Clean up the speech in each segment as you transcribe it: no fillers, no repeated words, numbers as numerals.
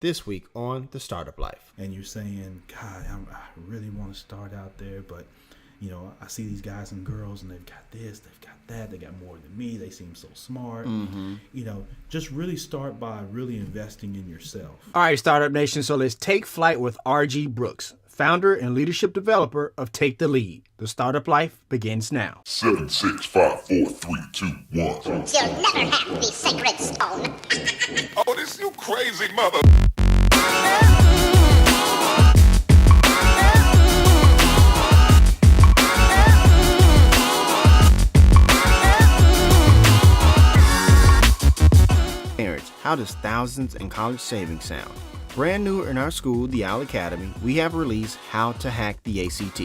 this week on The Startup Life. And you're saying, God, I really want to start out there, but I see these guys and girls and they've got this, they've got that, they got more than me, they seem so smart. Just really start by really investing in yourself. All right, Startup Nation, so let's take flight with R.G. Brooks, founder and leadership developer of Take the Lead. The Startup Life begins now. 7, 6, 5, 4, 3, 2, 1. You'll never have the sacred stone. Oh, this you crazy mother. Marriage, how does thousands in college savings sound? Brand new in our school, the L.E.A.D Academy, we have released How to Hack the ACT.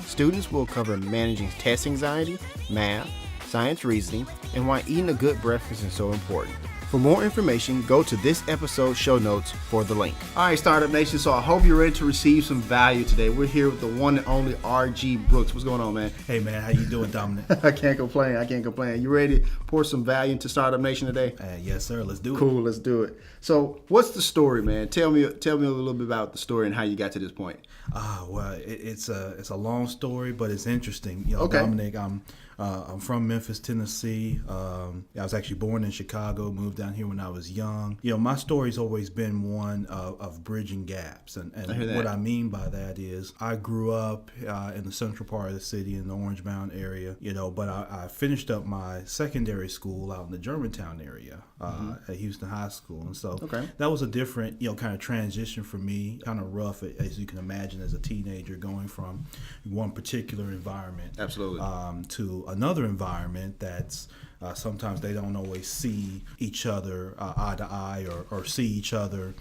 Students will cover managing test anxiety, math, science reasoning, and why eating a good breakfast is so important. For more information, go to this episode's show notes for the link. All right, Startup Nation, so I hope you're ready to receive some value today. We're here with the one and only R.G. Brooks. What's going on, man? Hey, man, how you doing, Dominic? I can't complain. You ready to pour some value into Startup Nation today? Yes, sir. Let's do it. Cool, let's do it. So what's the story, man? Tell me a little bit about the story and how you got to this point. Well, it's a long story, but it's interesting. Okay. Dominic, I'm from Memphis, Tennessee. I was actually born in Chicago, moved down here when I was young. My story's always been one of bridging gaps. And what I mean by that is I grew up in the central part of the city in the Orange Mound area, but I finished up my secondary school out in the Germantown area at Houston High School. And so that was a different, kind of transition for me, kind of rough, as you can imagine, as a teenager going from one particular environment Absolutely. To another environment that's sometimes they don't always see each other eye to eye or see each other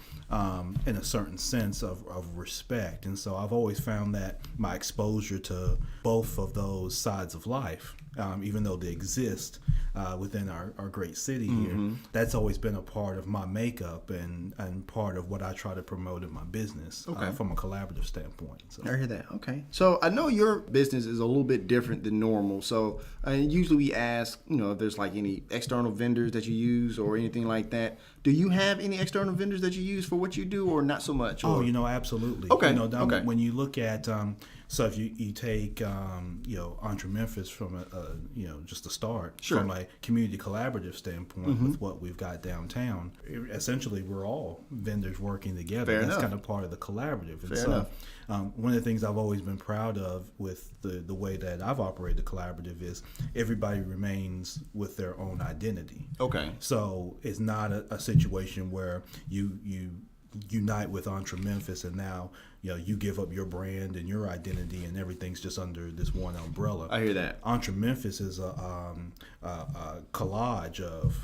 in a certain sense of respect. And so I've always found that my exposure to both of those sides of life, even though they exist within our great city here, that's always been a part of my makeup and part of what I try to promote in my business from a collaborative standpoint. So. I hear that. Okay. So I know your business is a little bit different than normal. So usually we ask, if there's like any external vendors that you use or anything like that. Do you have any external vendors that you use for what you do or not so much? Or? Oh, absolutely. Okay. When you look at, so if you take, Entre Memphis from just a start, from a community collaborative standpoint with what we've got downtown, essentially we're all vendors working together. Fair That's enough. kind of part of the collaborative. And Fair so, enough. One of the things I've always been proud of with the way that I've operated the collaborative is everybody remains with their own identity. Okay. So it's not a situation where you unite with Entre Memphis and now you give up your brand and your identity and everything's just under this one umbrella. I hear that. Entre Memphis is a collage of,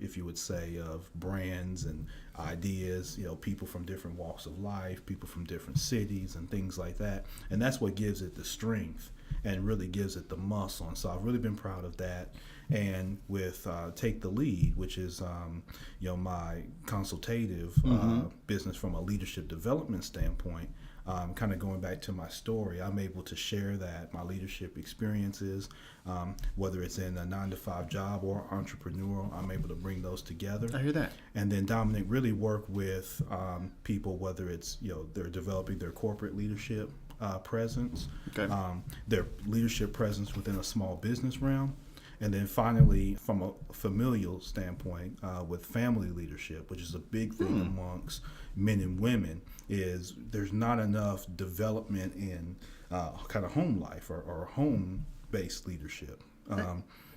if you would say, of brands and ideas, people from different walks of life, people from different cities and things like that. And that's what gives it the strength and really gives it the muscle. And so I've really been proud of that. And with Take the Lead, which is my consultative business from a leadership development standpoint, kind of going back to my story, I'm able to share that my leadership experiences, whether it's in a 9-to-5 job or entrepreneurial, I'm able to bring those together. I hear that. And then Dominic really work with people, whether it's they're developing their corporate leadership presence, their leadership presence within a small business realm. And then finally, from a familial standpoint, with family leadership, which is a big thing amongst men and women, is there's not enough development in kind of home life or home-based leadership.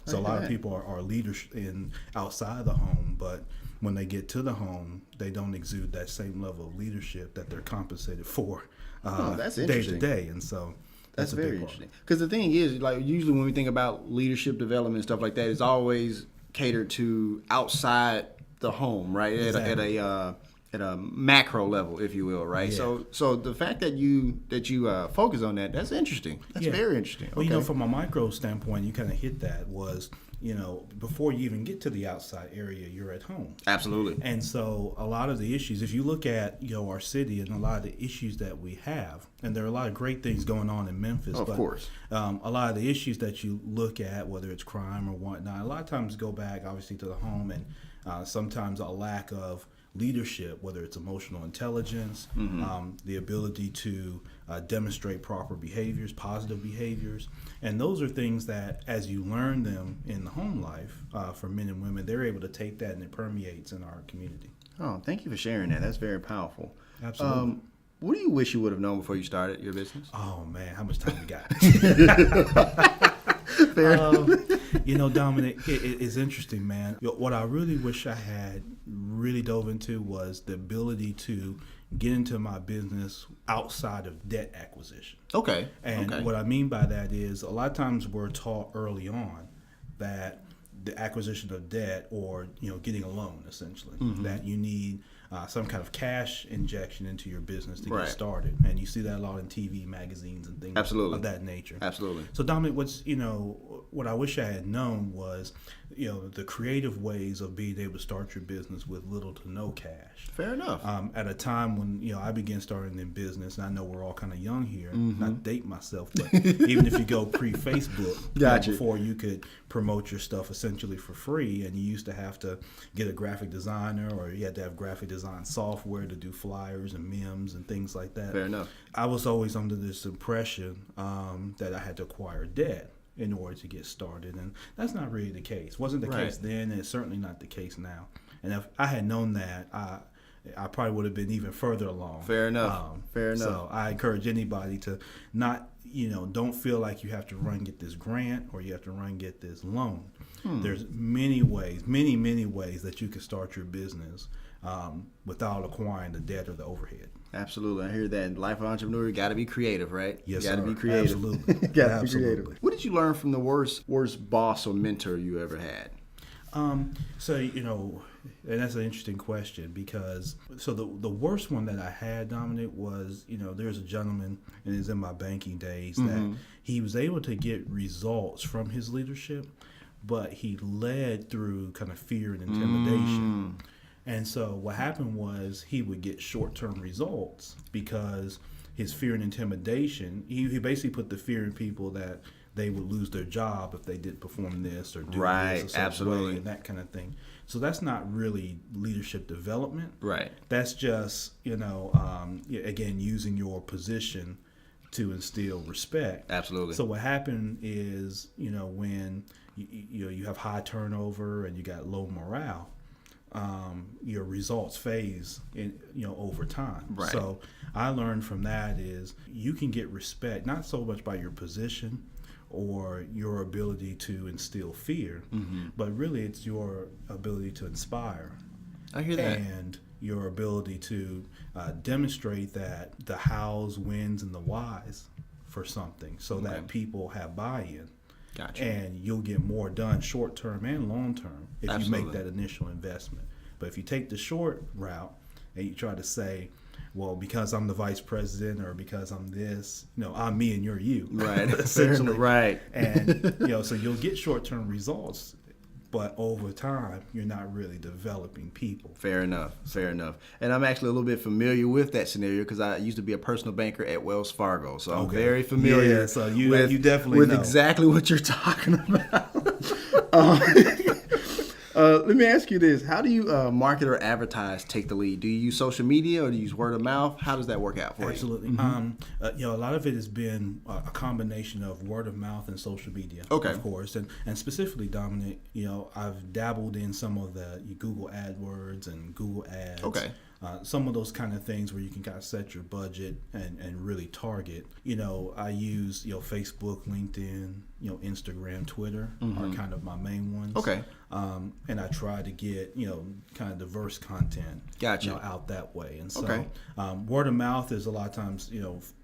So a lot of people are leaders in outside the home, but when they get to the home, they don't exude that same level of leadership that they're compensated for day to day. And so that's very interesting. Because the thing is, like usually when we think about leadership development and stuff like that, it's always catered to outside the home, right? Exactly. At a macro level, if you will, right? Yeah. So the fact that you focus on that's interesting. That's very interesting. Well, okay. From a micro standpoint, you kind of hit that was, before you even get to the outside area, you're at home. Absolutely. And so a lot of the issues, if you look at, our city and a lot of the issues that we have, and there are a lot of great things going on in Memphis. Of course. A lot of the issues that you look at, whether it's crime or whatnot, a lot of times go back, obviously, to the home and sometimes a lack of leadership, whether it's emotional intelligence, the ability to demonstrate proper behaviors, positive behaviors. And those are things that, as you learn them in the home life, for men and women, they're able to take that and it permeates in our community. Oh, thank you for sharing that. That's very powerful. Absolutely. What do you wish you would have known before you started your business? Oh, man, how much time we got? Fair. Dominic, it's interesting, man. What I really wish I had really dove into was the ability to get into my business outside of debt acquisition. Okay. And what I mean by that is a lot of times we're taught early on that the acquisition of debt, or getting a loan, essentially, that you need some kind of cash injection into your business to get started. And you see that a lot in TV, magazines, and things of that nature. Absolutely. So, Dominic, what I wish I had known was, the creative ways of being able to start your business with little to no cash. Fair enough. At a time when, I began starting in business, and I know we're all kind of young here, not to date myself, but even if you go pre-Facebook, before you could promote your stuff essentially for free, and you used to have to get a graphic designer, or you had to have graphic design software to do flyers and memes and things like that. Fair enough. I was always under this impression that I had to acquire debt in order to get started, and that's not really the case. Wasn't the case then, and it's certainly not the case now. And if I had known that, I probably would have been even further along. Fair enough. Fair enough. So I encourage anybody to not, don't feel like you have to run get this grant or you have to run get this loan. There's many ways that you can start your business without acquiring the debt or the overhead. Absolutely. I hear that. In life of an entrepreneur, you got to be creative, right? Yes, you got to sir. be creative. Absolutely. Got to be creative. What did you learn from the worst boss or mentor you ever had? And that's an interesting question, because the worst one that I had, Dominic, was, there's a gentleman, and it's in my banking days, that he was able to get results from his leadership, but he led through kind of fear and intimidation. And so what happened was he would get short-term results because his fear and intimidation, he basically put the fear in people that they would lose their job if they didn't perform this or do this a certain way and that kind of thing. So that's not really leadership development. Right. That's just, again, using your position to instill respect. Absolutely. So what happened is, when you have high turnover and you got low morale, your results phase over time. Right. So I learned from that is you can get respect not so much by your position or your ability to instill fear, but really it's your ability to inspire. I hear that. And your ability to demonstrate that the hows, whens, and the whys for something, so that people have buy-in. Gotcha. And you'll get more done short term and long term if Absolutely. you make that initial investment. But if you take the short route and you try to say, well, because I'm the vice president or because I'm this, I'm me and you're you. Right. Essentially. Right. And, so you'll get short term results, but over time, you're not really developing people. Fair enough. Fair enough. And I'm actually a little bit familiar with that scenario because I used to be a personal banker at Wells Fargo. So I'm very familiar so you definitely with know. exactly what you're talking about. Let me ask you this. How do you market or advertise Take the Lead? Do you use social media or do you use word of mouth? How does that work out for you? Absolutely. A lot of it has been a combination of word of mouth and social media, of course. And specifically, Dominic, I've dabbled in some of the Google AdWords and Google Ads. Okay. Some of those kind of things where you can kind of set your budget and really target. I use Facebook, LinkedIn, Instagram, Twitter are kind of my main ones. Okay. And I try to get kind of diverse content out that way. And so word of mouth is a lot of times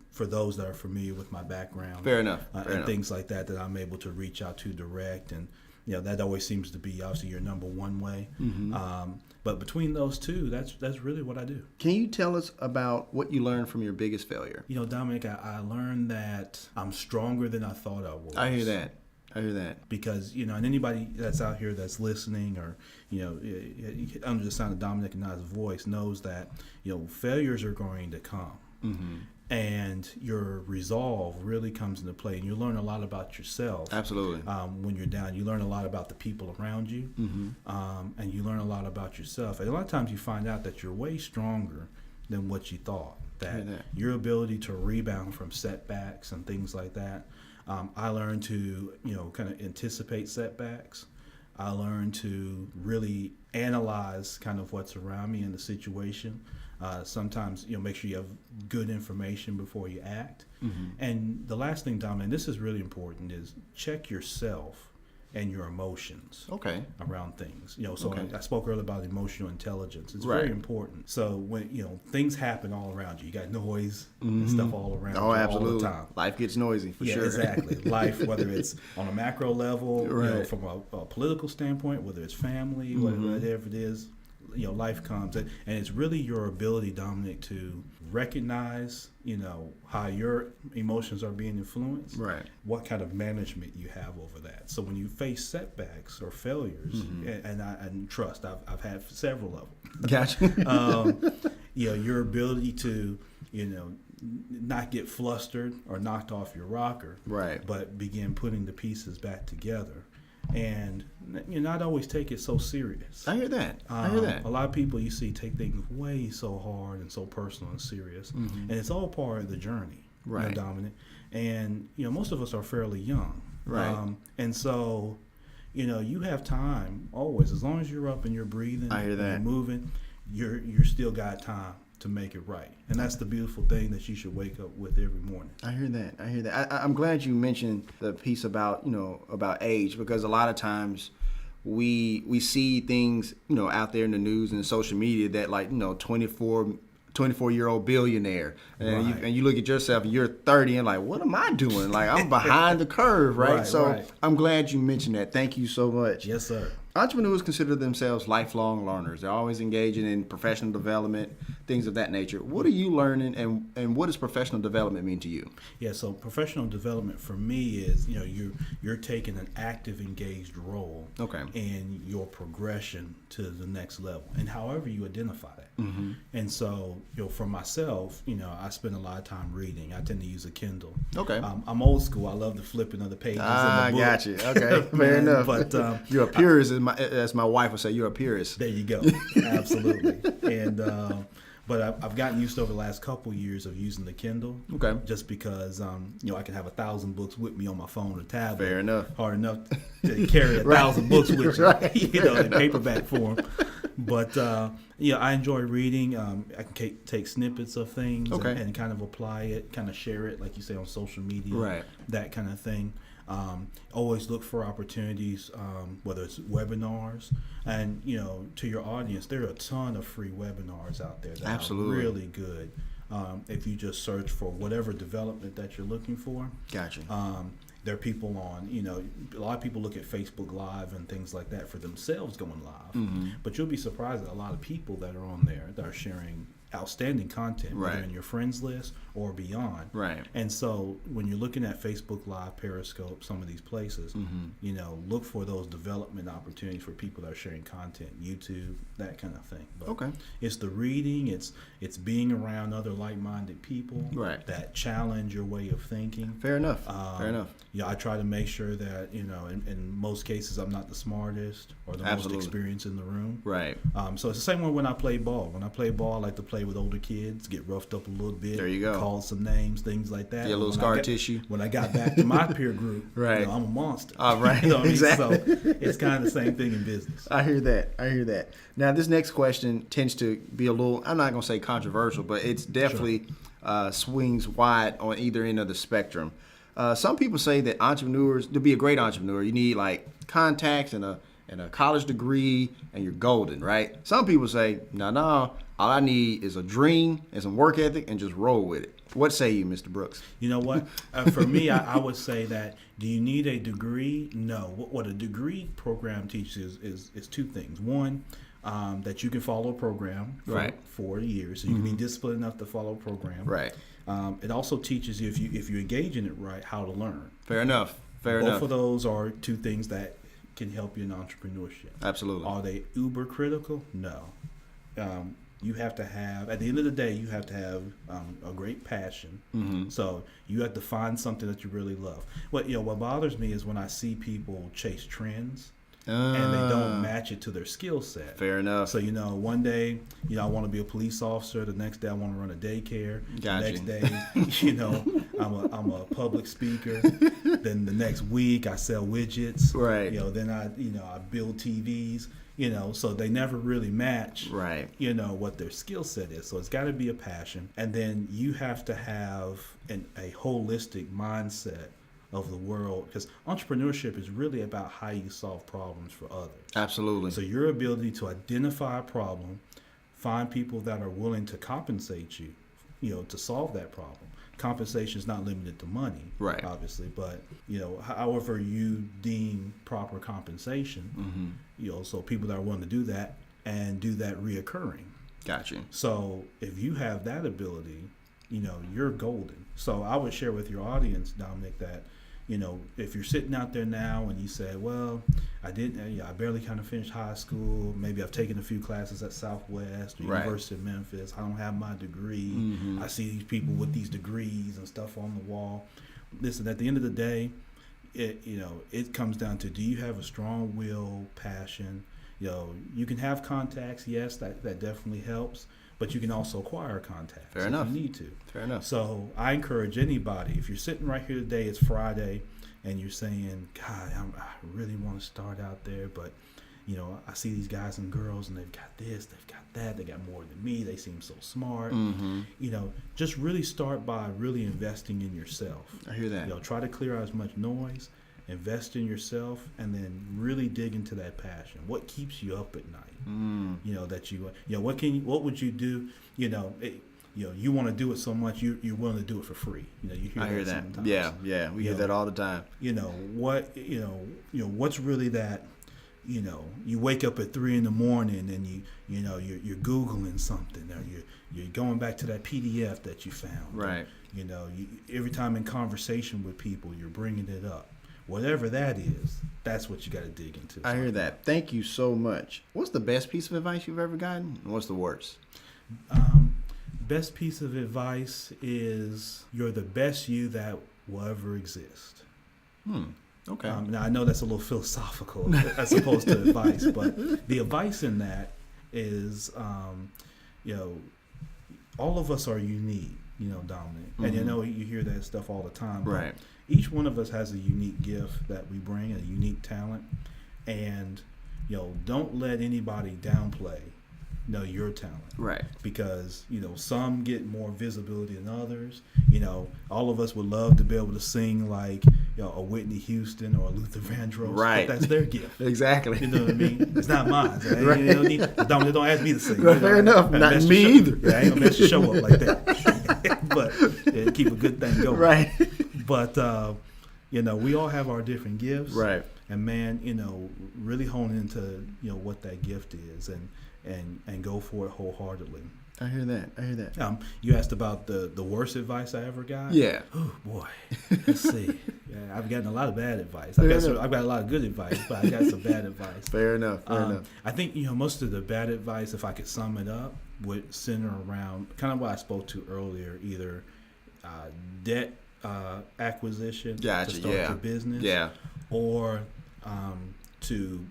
for those that are familiar with my background. Fair enough. Things like that I'm able to reach out to direct, and that always seems to be obviously your number one way. But between those two, that's really what I do. Can you tell us about what you learned from your biggest failure? Dominic, I learned that I'm stronger than I thought I was. I hear that. Because, and anybody that's out here that's listening or, under the sound of Dominic and I's voice knows that, failures are going to come. And your resolve really comes into play, and you learn a lot about yourself. Absolutely. When you're down, you learn a lot about the people around you, and you learn a lot about yourself. And a lot of times you find out that you're way stronger than what you thought. That your ability to rebound from setbacks and things like that. I learned to, kind of anticipate setbacks. I learned to really analyze kind of what's around me in the situation. Sometimes, make sure you have good information before you act. And the last thing, Dom, and this is really important, is check yourself and your emotions around things. I spoke earlier about emotional intelligence. It's very important. So when, things happen all around you, you got noise and stuff all around you all the time. Life gets noisy, for sure. Exactly. Life, whether it's on a macro level, from a political standpoint, whether it's family, whatever it is, life comes. And it's really your ability, Dominic, to recognize, how your emotions are being influenced, what kind of management you have over that. So when you face setbacks or failures, and trust, I've had several of them. Gotcha. Your ability to, not get flustered or knocked off your rocker, but begin putting the pieces back together. And not always take it so serious. I hear that. A lot of people you see take things way so hard and so personal and serious, and it's all part of the journey, Dominic. And most of us are fairly young, and so you have time always, as long as you're up and you're breathing, I hear that. You're moving, you're still got time to make it right. And that's the beautiful thing that you should wake up with every morning. I hear that. I'm glad you mentioned the piece about, about age, because a lot of times we see things, out there in the news and social media that 24-year-old billionaire, and you look at yourself and you're 30 and what am I doing? I'm behind the curve, right? I'm glad you mentioned that. Thank you so much. Yes, sir. Entrepreneurs consider themselves lifelong learners. They're always engaging in professional development, things of that nature. What are you learning, and what does professional development mean to you? Yeah, so professional development for me is, you're taking an active, engaged role in your progression to the next level, and however you identify that. And so, for myself, I spend a lot of time reading. I tend to use a Kindle. I'm old school. I love the flipping of the pages. I got you. Okay, fair enough. But you're a purist, as my wife would say. You're a purist. There you go. Absolutely. And but I've gotten used to over the last couple years of using the Kindle. Just because I can have 1,000 books with me on my phone or tablet. Fair enough. Hard enough to carry 1,000 books with you, in paperback form. But I enjoy reading. I can take snippets of things and kind of apply it, kind of share it, like you say, on social media, that kind of thing. Always look for opportunities, whether it's webinars, and to your audience, there are a ton of free webinars out there that are really good. If you just search for whatever development that you're looking for. Gotcha. There are people on, a lot of people look at Facebook Live and things like that for themselves going live. But you'll be surprised at a lot of people that are on there that are sharing outstanding content, whether in your friends list or beyond. And so when you're looking at Facebook Live, Periscope, some of these places, look for those development opportunities for people that are sharing content, YouTube, that kind of thing. But it's the reading, it's being around other like-minded people that challenge your way of thinking. Fair enough. I try to make sure that, in most cases I'm not the smartest or the most experienced in the room. So it's the same way when I play ball. When I play ball, I like to play with older kids, get roughed up a little bit. There you go. Call some names, things like that. Get a little scar tissue. When I got back to my peer group, I'm a monster. Exactly. So it's kind of the same thing in business. I hear that. Now, this next question tends to be a little, I'm not going to say controversial, but it's definitely swings wide on either end of the spectrum. Some people say that entrepreneurs, to be a great entrepreneur, you need contacts and a college degree and you're golden, right? Some people say, no, all I need is a dream and some work ethic and just roll with it. What say you, Mr. Brooks? You know what? For me, I would say that, do you need a degree? No. What a for program teaches is two things. One, that you can follow a program for 4 years, so you can be disciplined enough to follow a program. It also teaches you, if you engage in it right, how to learn. Fair enough. Both of those are two things that can help you in entrepreneurship. Absolutely. Are they uber critical? No. you have to have, at the end of the day, you have to have a great passion. So you have to find something that you really love. What bothers me is when I see people chase trends and they don't match it to their skill set. Fair enough. So one day, I want to be a police officer. The next day, I want to run a daycare. Gotcha. The next day, I'm a public speaker. Then the next week, I sell widgets. Right. Then I build TVs. So they never really match. Right. What their skill set is. So it's got to be a passion, and then you have to have a holistic mindset of the world, because entrepreneurship is really about how you solve problems for others. Absolutely. So your ability to identify a problem, find people that are willing to compensate you, to solve that problem. Compensation is not limited to money, right? Obviously, but however you deem proper compensation, so people that are willing to do that and do that reoccurring. Gotcha. So if you have that ability, you're golden. So I would share with your audience, Dominic, that if you're sitting out there now and you say, well, I barely kind of finished high school. Maybe I've taken a few classes at Southwest or University of Memphis. I don't have my degree. I see these people with these degrees and stuff on the wall. Listen, at the end of the day, it comes down to, do you have a strong will, passion? You can have contacts. Yes, that definitely helps. But you can also acquire contacts. Fair enough. If you need to. Fair enough. So I encourage anybody, if you're sitting right here today, it's Friday, and you're saying, God, I really want to start out there, but I see these guys and girls, and they've got this, they've got that, they got more than me, they seem so smart. Just really start by really investing in yourself. I hear that. Try to clear out as much noise, invest in yourself, and then really dig into that passion. What keeps you up at night? What would you do? You want to do it so much, you're willing to do it for free. I hear that. Sometimes. Yeah, we hear that all the time. What's really that? You wake up at 3 a.m. and you're Googling something, or you're going back to that PDF that you found. Right. Every time in conversation with people, you're bringing it up. Whatever that is, that's what you got to dig into. I hear that. Thank you so much. What's the best piece of advice you've ever gotten? And what's the worst? Best piece of advice is, you're the best you that will ever exist. Okay. Now, I know that's a little philosophical as opposed to advice, but the advice in that is, all of us are unique, Dominic. And you hear that stuff all the time. Right. Each one of us has a unique gift that we bring, a unique talent, and don't let anybody downplay your talent. Right. Because some get more visibility than others. All of us would love to be able to sing like a Whitney Houston or a Luther Vandross. Right. But that's their gift. Exactly. You know what I mean? It's not mine. Right. Don't ask me to sing. Fair enough. Not me either. I ain't gonna mess your show up like that. But keep a good thing going. Right. But we all have our different gifts. Right. And man, really hone into what that gift is, and go for it wholeheartedly. I hear that. You asked about the worst advice I ever got. Yeah. Oh boy. Let's see. Yeah, I've gotten a lot of bad advice. I've got a lot of good advice, but I got some bad advice. Fair enough. I think most of the bad advice, if I could sum it up, would center around kind of what I spoke to earlier, either debt acquisition to start your business, or to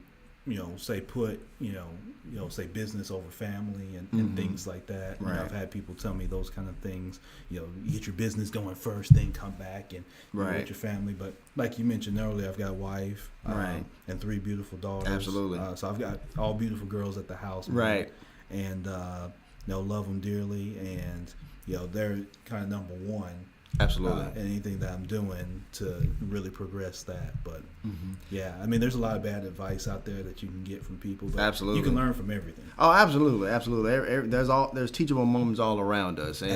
say business over family and things like that. Right. I've had people tell me those kind of things. You get your business going first, then come back and with your family. But like you mentioned earlier, I've got a wife and 3 beautiful daughters. Absolutely. So I've got all beautiful girls at the house. Right. And love them dearly, and they're kind of number one. Absolutely. Anything that I'm doing to really progress that. But there's a lot of bad advice out there that you can get from people. But absolutely. You can learn from everything. Oh, absolutely. There's teachable moments all around us. And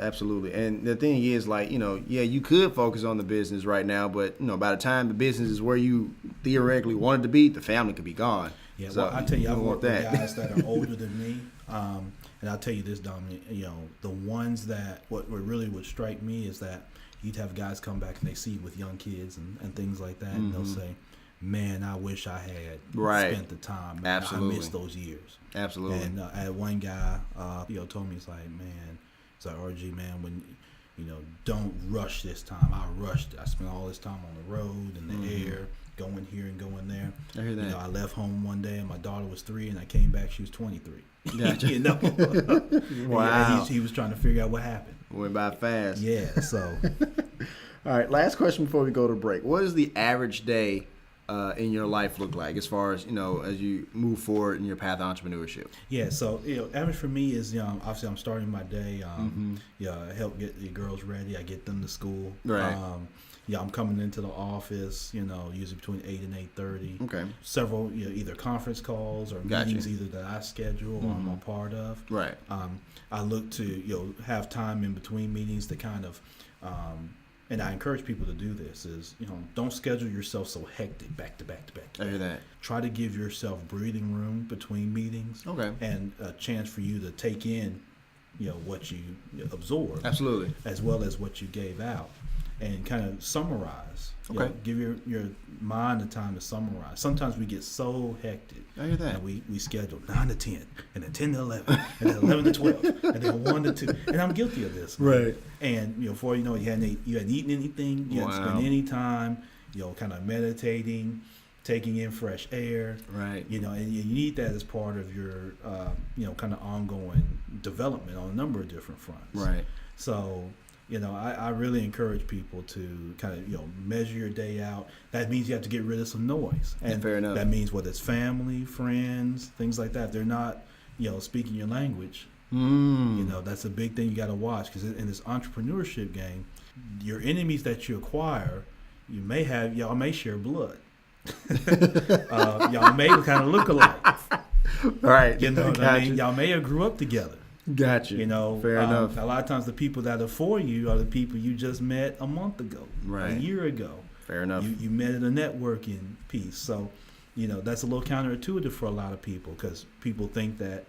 absolutely. And the thing is, you could focus on the business right now, but by the time the business is where you theoretically want it to be, the family could be gone. Yeah. So, I tell you, I've worked with guys that are older than me. And I'll tell you this, Dominic, the ones that what really would strike me is that you'd have guys come back and they see you with young kids and things like that, and they'll say, man, I wish I had spent the time. Man. Absolutely. I miss those years. Absolutely. And I had one guy, told me, it's like, man, it's like, RG, man, when, don't rush this time. I rushed it. I spent all this time on the road and the air, going here and going there. I hear that. I left home one day and my daughter was 3, and I came back, she was 23. Gotcha. Wow. He was trying to figure out what happened. Went by fast. Yeah, so. All right, last question before we go to break. What does the average day in your life look like as far as, as you move forward in your path of entrepreneurship? Yeah, so, average for me is, obviously I'm starting my day, help get the girls ready. I get them to school. Right. I'm coming into the office, usually between 8 and 8:30. Okay. Several, either conference calls or meetings either that I schedule or I'm a part of. Right. I look to, have time in between meetings to kind of, and I encourage people to do this is, don't schedule yourself so hectic back to back to back. I hear that. Try to give yourself breathing room between meetings. Okay. And a chance for you to take in, what you absorb. Absolutely. As well as what you gave out. And kind of summarize. Okay. Give your mind the time to summarize. Sometimes we get so hectic. I hear that. And we schedule 9 to 10, and then 10 to 11, and then 11 to 12, and then 1 to 2. And I'm guilty of this. Right. And before you know it, you hadn't eaten anything, you hadn't spent any time, kind of meditating, taking in fresh air. Right. And you need that as part of your, kind of ongoing development on a number of different fronts. Right. So, I really encourage people to kind of, measure your day out. That means you have to get rid of some noise. And fair enough. That means whether it's family, friends, things like that, they're not, speaking your language. That's a big thing you got to watch, because in this entrepreneurship game, your enemies that you acquire, y'all may share blood. Y'all may kind of look alike. Right. You know what I mean? Y'all may have grew up together. Gotcha. Fair enough. A lot of times the people that are for you are the people you just met a month ago, right, a year ago. Fair enough. You met at a networking piece. So, that's a little counterintuitive for a lot of people, because people think that,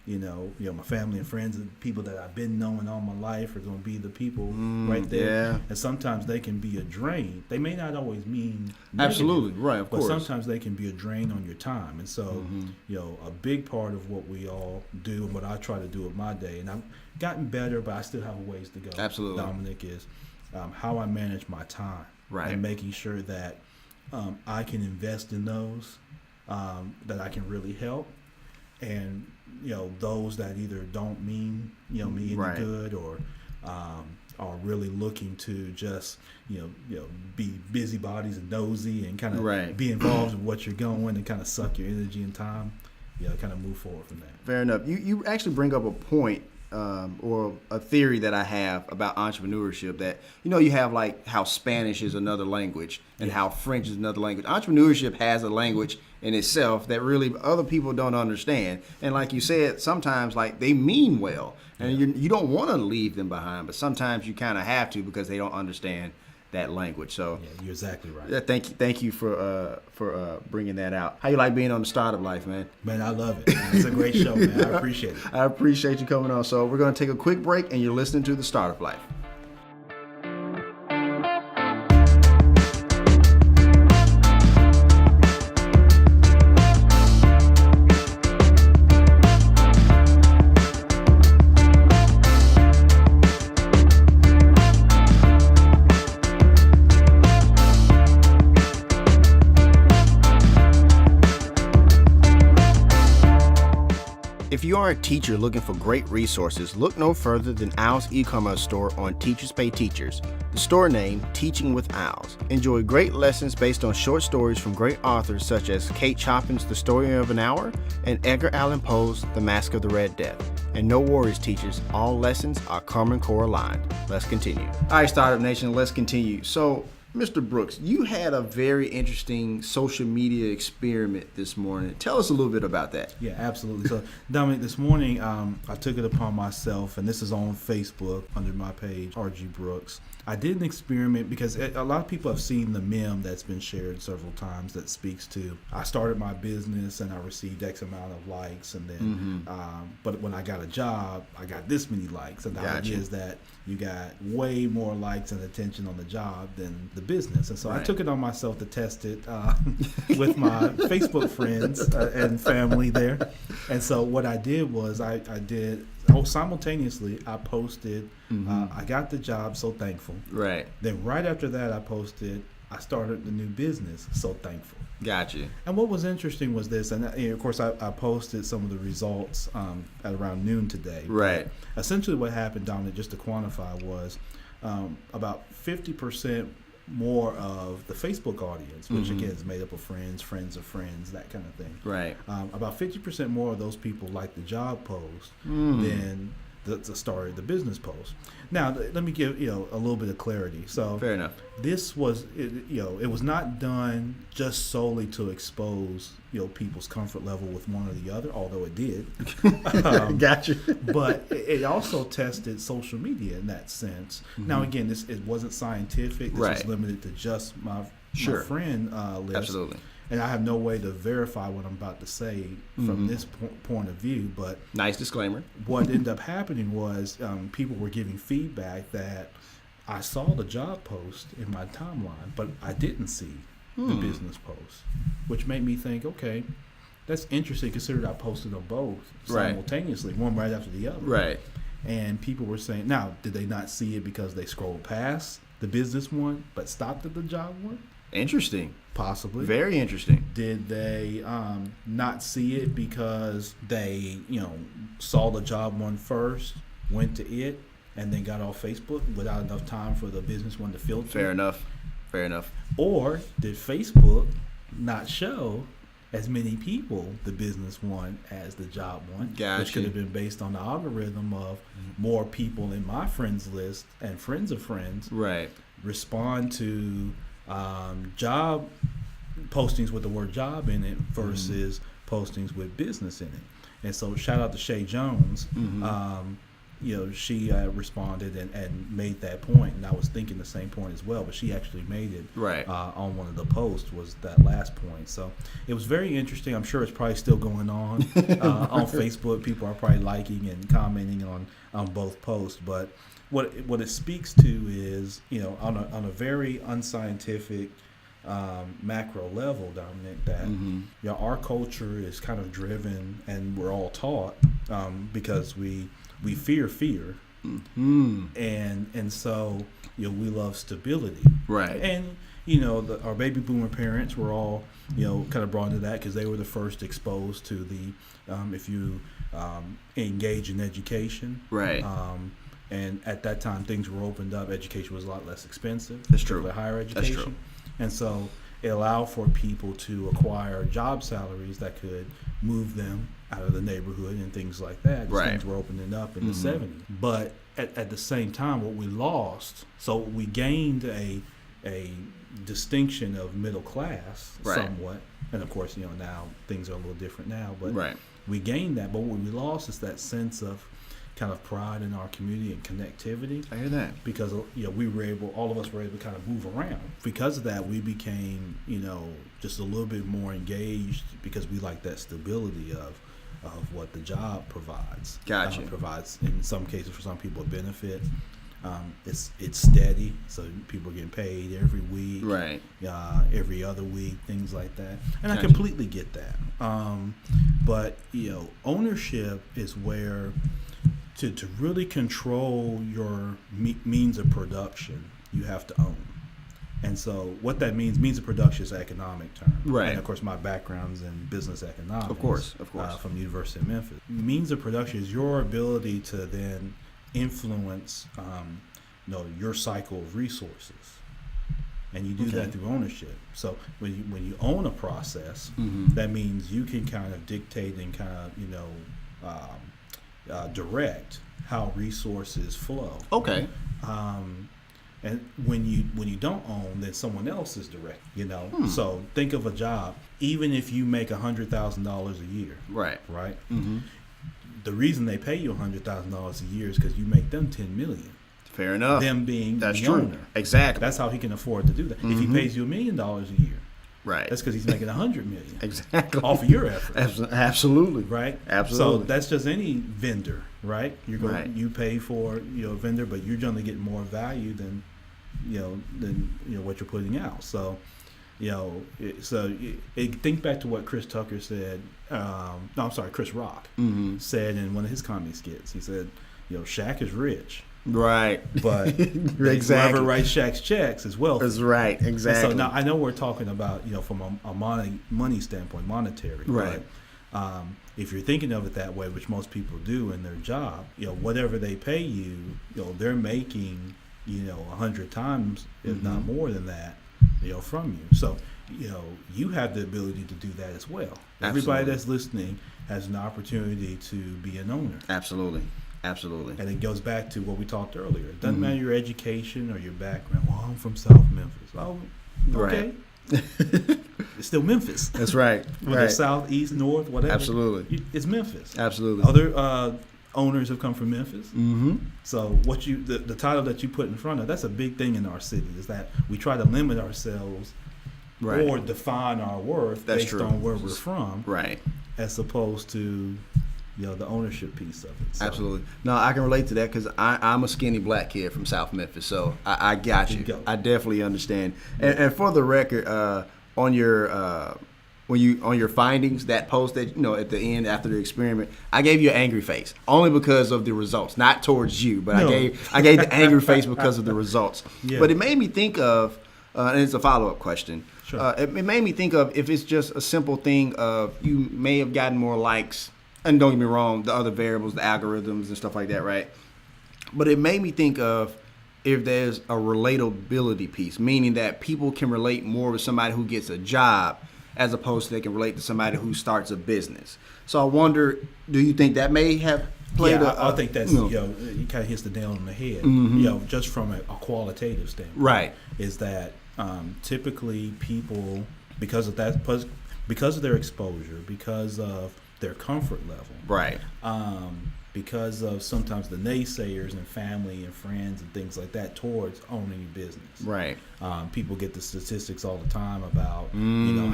my family and friends and people that I've been knowing all my life are going to be the people right there. Yeah. And sometimes they can be a drain. They may not always mean negative, absolutely, right, of course. But sometimes they can be a drain on your time. And so, a big part of what we all do and what I try to do with my day, and I've gotten better, but I still have a ways to go. Absolutely. Dominic, is how I manage my time. Right. And making sure that I can invest in those that I can really help. And those that either don't mean me any right, good, or are really looking to just be busybodies and nosy and kind of right, be involved in what you're going and kind of suck your energy and time. Kind of move forward from that. Fair enough. You actually bring up a point or a theory that I have about entrepreneurship, that you have like how Spanish is another language and how French is another language. Entrepreneurship has a language in itself that really other people don't understand, and like you said, sometimes like they mean well, and you don't want to leave them behind, but sometimes you kind of have to, because they don't understand that language. So yeah, you're exactly right. Yeah, thank you for bringing that out. How you like being on the Startup Life, man? Man, I love it. It's a great show, man. I appreciate it. I appreciate you coming on. So we're going to take a quick break, and you're listening to the Startup Life. If you are a teacher looking for great resources, look no further than Owl's e-commerce store on Teachers Pay Teachers. The store name, Teaching with Owls. Enjoy great lessons based on short stories from great authors such as Kate Chopin's The Story of an Hour and Edgar Allan Poe's The Mask of the Red Death. And no worries, teachers, all lessons are Common Core aligned. Let's continue. All right, Startup Nation, let's continue. So, Mr. Brooks, you had a very interesting social media experiment this morning. Tell us a little bit about that. Yeah, absolutely. So, Dominic, this morning I took it upon myself, and this is on Facebook under my page, RG Brooks. I did an experiment because a lot of people have seen the meme that's been shared several times that speaks to, I started my business and I received X amount of likes, and then but when I got a job, I got this many likes. And the idea is that you got way more likes and attention on the job than the business. And so I Right. took it on myself to test it with my Facebook friends and family there. And so what I did was I did simultaneously. I posted, I got the job, so thankful. Right. Then right after that, I posted, I started the new business, so thankful. Gotcha. And what was interesting was this, and of course I posted some of the results at around noon today. Right. Essentially what happened, Dominic, just to quantify, was about 50% more of the Facebook audience, which again is made up of friends of friends, that kind of thing. Right. About 50% more of those people liked the job post than the start of the business post. Now, let me give a little bit of clarity. So, Fair enough. this was it was not done just solely to expose people's comfort level with one or the other, although it did. Gotcha. But it also tested social media in that sense. Now, again, it wasn't scientific. This was Right. limited to just my friend list. Absolutely. And I have no way to verify what I'm about to say from this point of view. But Nice disclaimer. what ended up happening was people were giving feedback that I saw the job post in my timeline, but I didn't see the business post, which made me think, okay, that's interesting considering I posted on both Right. simultaneously, one right after the other. Right. And people were saying, now, did they not see it because they scrolled past the business one but stopped at the job one? Interesting. Possibly. Very interesting. Did they not see it because they, saw the job one first, went to it, and then got off Facebook without enough time for the business one to filter? Fair enough. Fair enough. Or did Facebook not show as many people the business one as the job one? Gotcha. Which could have been based on the algorithm of more people in my friends list and friends of friends Right. respond to job postings with the word job in it versus postings with business in it. And so shout out to Shay Jones. She responded and made that point, and I was thinking the same point as well, but she actually made it Right. on one of the posts, was that last point. So it was very interesting. I'm sure it's probably still going on on Facebook. People are probably liking and commenting on both posts, but what it speaks to is, on a very unscientific macro level, Dominic, that our culture is kind of driven, and we're all taught because we fear and so we love stability, Right. and our baby boomer parents were all kind of brought into that because they were the first exposed to the if you engage in education, Right. And at that time, things were opened up. Education was a lot less expensive. That's true. The higher That's education. true. And so it allowed for people to acquire job salaries that could move them out of the neighborhood and things like that. Right. Things were opening up in the 70s. But at the same time, what we lost, so we gained a distinction of middle class Right. somewhat. And of course, now things are a little different now. But Right. we gained that. But what we lost is that sense of kind of pride in our community and connectivity, I hear that. because all of us were able to kind of move around. Because of that, we became just a little bit more engaged because we like that stability of what the job provides. Gotcha. Provides, in some cases, for some people, a benefit. It's steady, so people are getting paid every week, Right. every other week, things like that. And I Gotcha. completely get that. But ownership is where to really control your means of production, you have to own. And so what that means of production is an economic term. Right. And of course, my background's in business economics. Of course. From the University of Memphis. Means of production is your ability to then influence, your cycle of resources. And you do that through ownership. So when you own a process, that means you can kind of dictate and kind of, direct how resources flow. Okay. And when you don't own, then someone else is direct. So think of a job. Even if you make $100,000 a year, Right. right? The reason they pay you $100,000 a year is because you make them $10 million. Fair enough. Them being That's the true. owner. Exactly. That's how he can afford to do that. If he pays you $1 million a year, right. that's because he's making $100 million Exactly. off of your effort. Absolutely. Right? Absolutely. So that's just any vendor, right? You're going Right. you pay for a vendor, but you're going to get more value than than what you're putting out. So, think back to what Chris Tucker said. Chris Rock said in one of his comedy skits. He said, Shaq is rich. Right. But exactly. whoever writes Shaq's checks is wealthy. That's right. Exactly. And so now I know we're talking about, from a money standpoint, monetary. Right. But, if you're thinking of it that way, which most people do in their job, whatever they pay you, they're making, 100 times, if not more than that, from you. So, you have the ability to do that as well. Absolutely. Everybody that's listening has an opportunity to be an owner. Absolutely. Absolutely. And it goes back to what we talked earlier. It doesn't matter your education or your background. Well, I'm from South Memphis. Oh, okay. Right. It's still Memphis. That's right. Whether it's south, east, north, whatever. Absolutely. It's Memphis. Absolutely. Other owners have come from Memphis. Mm-hmm. So the title that you put in front of, that's a big thing in our city, is that we try to limit ourselves or define our worth based on where we're from. Right. As opposed to the ownership piece of it. So. Absolutely. No, I can relate to that because I'm a skinny black kid from South Memphis, so I got you. I definitely understand. And for the record, on your on your findings, that post that at the end after the experiment, I gave you an angry face only because of the results, not towards you, but I gave the angry face because of the results. Yeah. But it made me think of, and it's a follow-up question. Sure. It made me think of if it's just a simple thing of you may have gotten more likes. And don't get me wrong, the other variables, the algorithms and stuff like that, right? But it made me think of if there's a relatability piece, meaning that people can relate more with somebody who gets a job as opposed to they can relate to somebody who starts a business. So I wonder, do you think that may have played I think that's, you kind of hits the nail on the head, just from a qualitative standpoint. Right. Is that typically people, because of their exposure, because of their comfort level, right? Because of sometimes the naysayers and family and friends and things like that towards owning a business, right? People get the statistics all the time about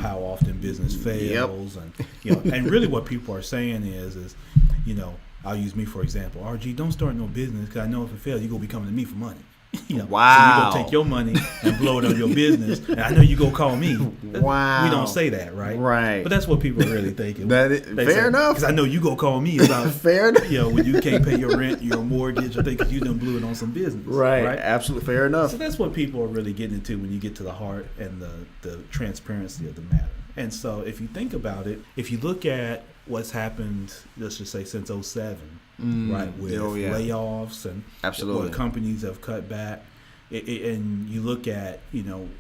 how often business fails, and and really what people are saying is I'll use me for example. RG, don't start no business because I know if it fails, you're gonna be coming to me for money. Wow. So you gonna take your money and blow it on your business, and I know you gonna call me. Wow. We don't say that, right? Right. But that's what people are really thinking. Fair enough. Because I know you gonna call me about fair enough. When you can't pay your rent, your mortgage, or because you done blew it on some business. Right. Absolutely fair enough. So that's what people are really getting into when you get to the heart and the transparency of the matter. And so if you think about it, if you look at what's happened, let's just say since 2007, right, with layoffs and what companies have cut back, and you look at,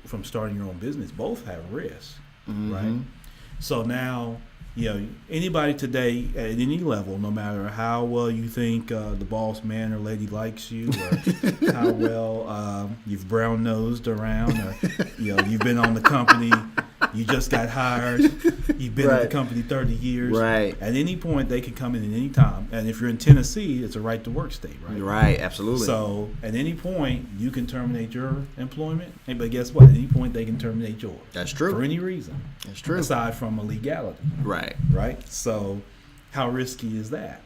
from starting your own business, both have risks, right? So now, anybody today at any level, no matter how well you think the boss man or lady likes you, or how well you've brown nosed around, or you've been on the company, you just got hired, you've been at the company 30 years. Right. At any point, they can come in at any time. And if you're in Tennessee, it's a right to work state, right? Right, absolutely. So at any point, you can terminate your employment. But guess what? At any point, they can terminate yours. That's true. For any reason. That's true. Aside from a legality. Right. Right? So how risky is that?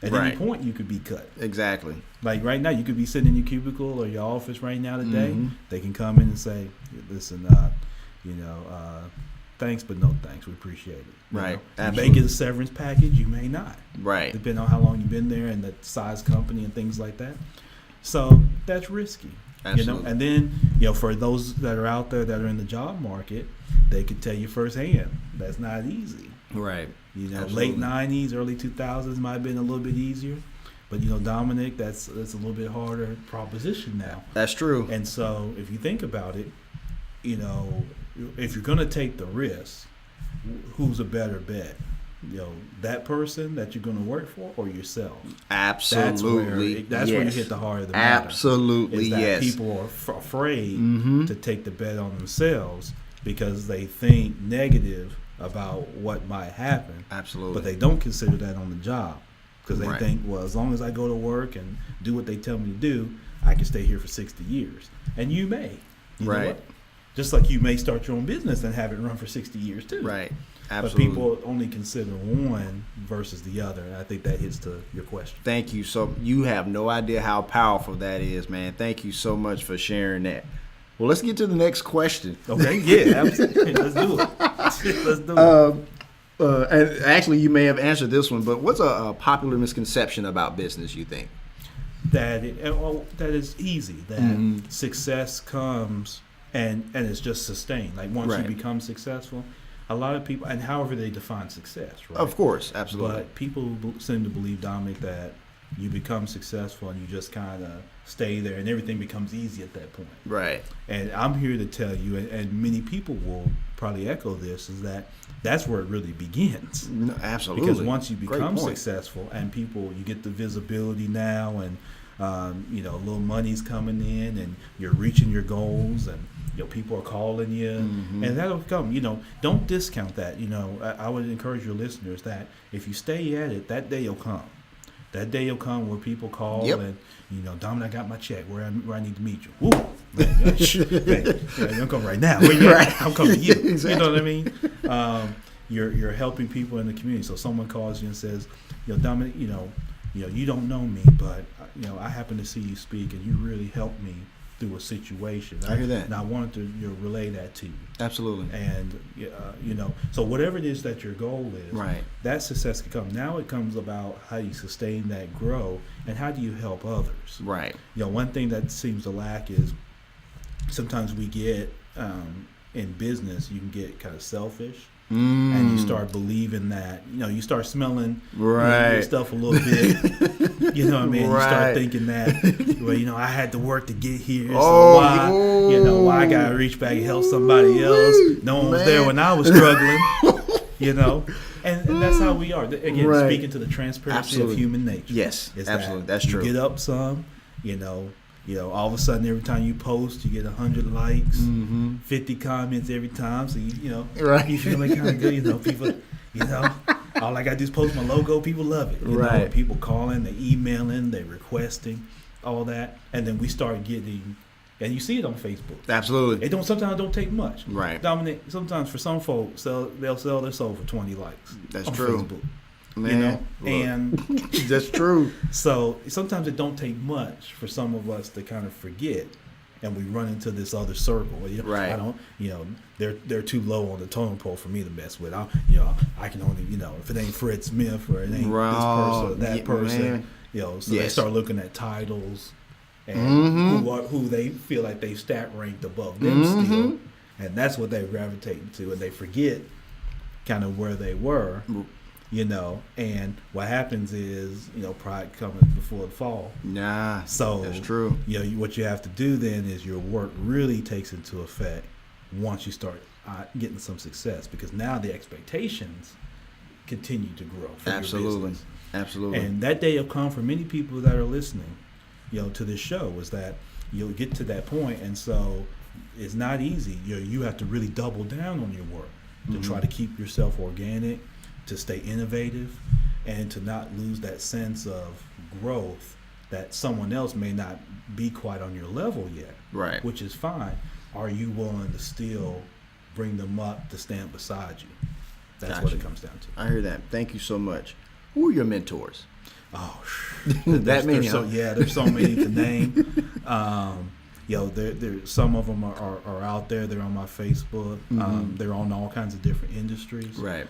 At any point, you could be cut. Exactly. Like right now, you could be sitting in your cubicle or your office right now today. They can come in and say, listen, thanks, but no thanks. We appreciate it. Right. You may get a severance package. You may not. Right. Depending on how long you've been there and the size company and things like that. So that's risky. Absolutely. And then, for those that are out there that are in the job market, they could tell you firsthand that's not easy. Right. Late 90s, early 2000s might have been a little bit easier. But, Dominic, that's a little bit harder proposition now. That's true. And so if you think about it, if you're going to take the risk, who's a better bet? That person that you're going to work for or yourself? Absolutely. That's where you hit the heart of the matter. Absolutely, yes. People are afraid to take the bet on themselves because they think negative about what might happen. Absolutely. But they don't consider that on the job because they think, well, as long as I go to work and do what they tell me to do, I can stay here for 60 years. And you may. You know what? Just like you may start your own business and have it run for 60 years too. Right. Absolutely. But people only consider one versus the other. And I think that hits to your question. Thank you. So you have no idea how powerful that is, man. Thank you so much for sharing that. Well, let's get to the next question. Okay, yeah, absolutely. Let's do it. Let's do it. And actually, you may have answered this one, but what's a popular misconception about business, you think? That is easy. That success comes and it's just sustained. Like once Right. you become successful, a lot of people, and however they define success, right? Of course, absolutely. But people seem to believe, Dominic, that you become successful and you just kind of stay there and everything becomes easy at that point. Right. And I'm here to tell you, and many people will probably echo this, is that that's where it really begins. No, absolutely. Because once you Great become point. successful and you get the visibility now, and a little money's coming in, and you're reaching your goals, and people are calling you, and that'll come. Don't discount that. I would encourage your listeners that if you stay at it, that day will come. That day will come where people call and Dominic, I got my check. Where I need to meet you. Woo, man, don't come right now. Where you at? I'm coming to you. Exactly. You know what I mean? You're helping people in the community. So someone calls you and says, Dominic, you don't know me, but I happen to see you speak, and you really helped me through a situation. I hear that. And I wanted to relay that to you. Absolutely. And so whatever it is that your goal is, Right. that success can come. Now it comes about how you sustain that, grow, and how do you help others. Right. One thing that seems to lack is sometimes we get in business, you can get kind of selfish. And you start believing that, you start smelling your stuff a little bit. You know what I mean? Right. You start thinking that, well, I had to work to get here. So Oh, why I got to reach back and help somebody else? No one was there when I was struggling. And that's how we are. Again, Right. speaking to the transparency Absolutely. of human nature. Yes, is absolutely. That's true. You get up some, all of a sudden, every time you post, you get 100 likes, 50 comments every time. So Right. you feeling kind of good. People, all I got to do is post my logo. People love it. Right. People calling, they emailing, they requesting, all that, and then we start getting, and you see it on Facebook. Absolutely. Sometimes it don't take much. Right. Dominic, sometimes for some folks, they'll sell their soul for 20 likes. That's on true. Facebook. Man, look. And That's true. so sometimes it don't take much for some of us to kind of forget, and we run into this other circle. Right. I don't. They're too low on the totem pole for me to mess with. I can only if it ain't Fred Smith or it ain't this person or that person. Man. So they start looking at titles and who they feel like they stat ranked above them still, and that's what they gravitate to, and they forget kind of where they were. And what happens is, pride comes before the fall. Nah, So that's true. What you have to do then is your work really takes into effect once you start getting some success, because now the expectations continue to grow for Absolutely. your business. Absolutely. And that day will come for many people that are listening, to this show, is that you'll get to that point, and so it's not easy. You have to really double down on your work to try to keep yourself organic, to stay innovative, and to not lose that sense of growth that someone else may not be quite on your level yet. Right. Which is fine. Are you willing to still bring them up to stand beside you? That's what Gotcha. it comes down to. I hear that. Thank you so much. Who are your mentors? Oh, That many, huh? there's so many to name. There some of them are out there. They're on my Facebook. They're on all kinds of different industries. Right.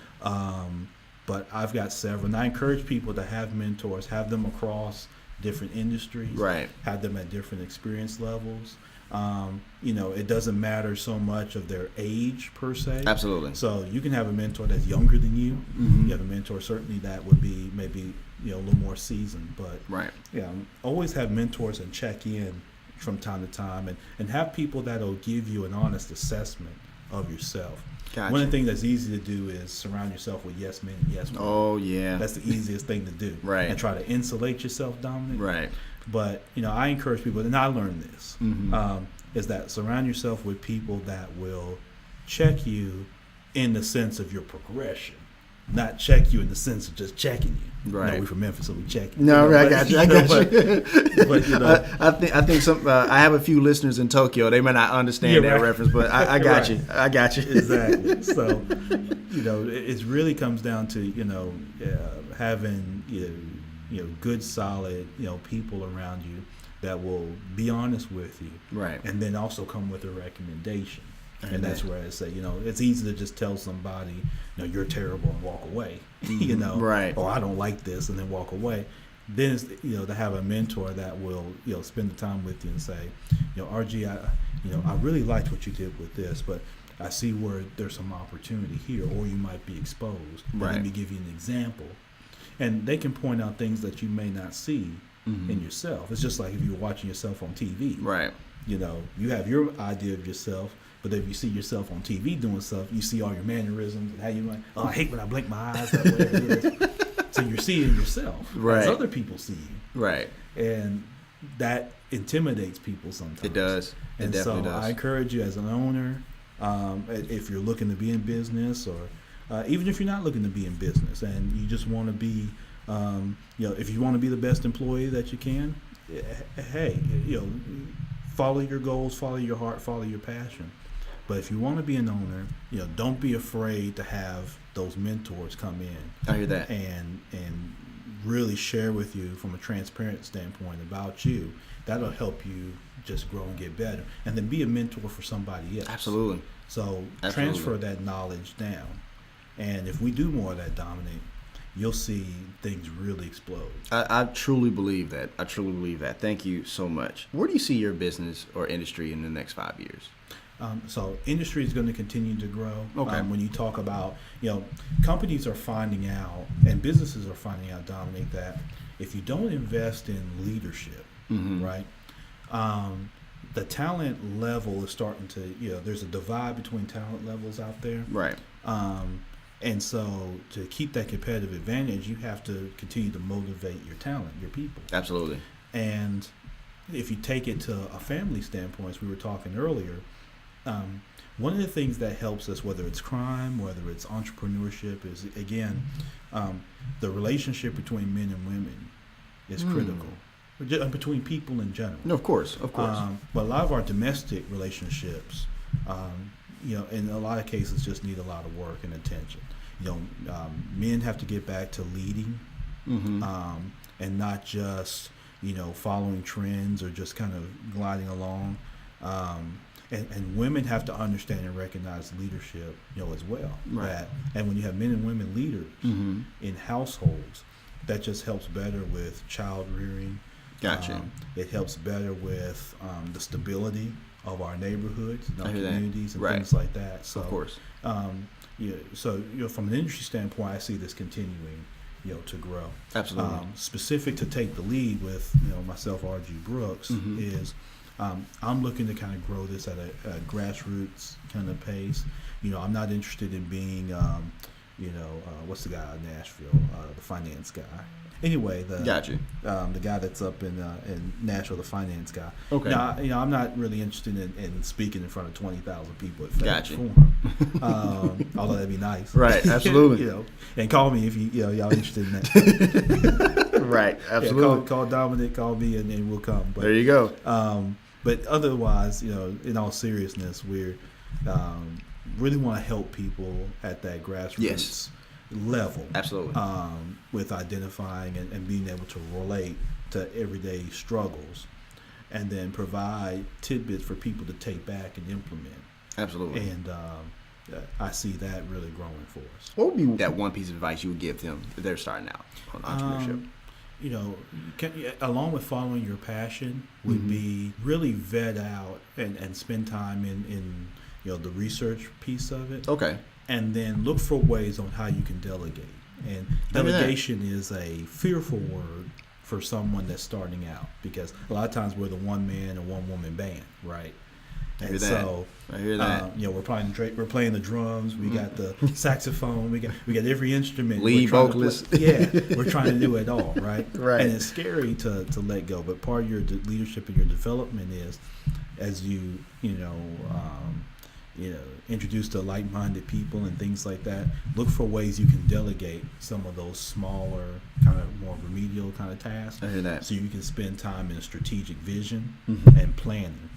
But I've got several, and I encourage people to have mentors, have them across different industries. Right. Have them at different experience levels. It doesn't matter so much of their age per se. Absolutely. So you can have a mentor that's younger than you. You have a mentor certainly that would be maybe a little more seasoned, but Right. always have mentors and check in from time to time, and have people that'll give you an honest assessment of yourself. Gotcha. One of the things that's easy to do is surround yourself with yes men and yes women. Oh, yeah. That's the easiest thing to do. Right. And try to insulate yourself, Dominic. Right. But I encourage people, and I learned this, is that surround yourself with people that will check you in the sense of your progression, not check you in the sense of just checking you. Right. You know, we from Memphis, so we check you. No, You know, I got you. I got you. But you know, I think some. I have a few listeners in Tokyo. They may not understand that right. reference, but I got Right. you. I got you. Exactly. So, you know, it really comes down to having good, solid people around you that will be honest with you, Right. and then also come with a recommendation. And that's where I say, it's easy to just tell somebody, you're terrible and walk away, Right. or I don't like this and then walk away. Then it's, to have a mentor that will, spend the time with you and say, RG, I really liked what you did with this, but I see where there's some opportunity here, or you might be exposed. Right. Let me give you an example. And they can point out things that you may not see in yourself. It's just like if you're watching yourself on TV. Right. You have your idea of yourself, but if you see yourself on TV doing stuff, you see all your mannerisms and how you like, I hate when I blink my eyes, that way it is. So you're seeing yourself Right. as other people see you. Right. And that intimidates people sometimes. It does. It definitely does. I encourage you as an owner, if you're looking to be in business, or even if you're not looking to be in business and you just want to be, if you want to be the best employee that you can, hey, follow your goals, follow your heart, follow your passion. But if you want to be an owner, don't be afraid to have those mentors come in. I hear that. And really share with you from a transparent standpoint about you. That'll help you just grow and get better. And then be a mentor for somebody else. Absolutely. So Absolutely. transfer that knowledge down. And if we do more of that, Dominic, you'll see things really explode. I truly believe that. I truly believe that. Thank you so much. Where do you see your business or industry in the next 5 years? So industry is going to continue to grow. Okay. When you talk about, companies are finding out and businesses are finding out, Dominic, that if you don't invest in leadership, right, the talent level is starting to, there's a divide between talent levels out there. Right. And so to keep that competitive advantage, you have to continue to motivate your talent, your people. Absolutely. And if you take it to a family standpoint, as we were talking earlier, one of the things that helps us, whether it's crime, whether it's entrepreneurship, is, again, the relationship between men and women is critical. Between people in general. No, of course. Of course. But a lot of our domestic relationships, in a lot of cases, just need a lot of work and attention. Men have to get back to leading, and not just, following trends or just kind of gliding along. And women have to understand and recognize leadership, as well. Right. And when you have men and women leaders in households, that just helps better with child rearing. Gotcha. It helps better with the stability of our neighborhoods, and our I hear that. communities, and Right. things like that. So, Of course. So from an industry standpoint, I see this continuing, to grow. Absolutely. Specific to Take the Lead with, myself, R.G. Brooks, is I'm looking to kind of grow this at a grassroots kind of pace. I'm not interested in being, what's the guy in Nashville, the finance guy. Anyway, the guy that's up in Nashville, the finance guy. Okay. Now, I'm not really interested in speaking in front of 20,000 people at FedEx Gotcha. Forum. Although that'd be nice. Right. Absolutely. And call me if y'all interested in that. Right. Absolutely. Yeah, call Dominic, call me, and then we'll come. But, there you go. But otherwise, in all seriousness, we're really want to help people at that grassroots level. Absolutely. With identifying and being able to relate to everyday struggles, and then provide tidbits for people to take back and implement. Absolutely. And I see that really growing for us. What would be that one piece of advice you would give them if they're starting out on entrepreneurship? Along with following your passion would be really vet out and spend time in the research piece of it. Okay. And then look for ways on how you can delegate. And delegation is a fearful word for someone that's starting out, because a lot of times we're the one man or one woman band, right? I hear that. We're playing the drums. We got the saxophone. We got every instrument. Lead vocalist. We're trying to do it all, right? Right. And it's scary to let go. But part of your leadership and your development is, as you introduced to like-minded people and things like that. Look for ways you can delegate some of those smaller, kind of more remedial kind of tasks. I hear that. So you can spend time in strategic vision and planning.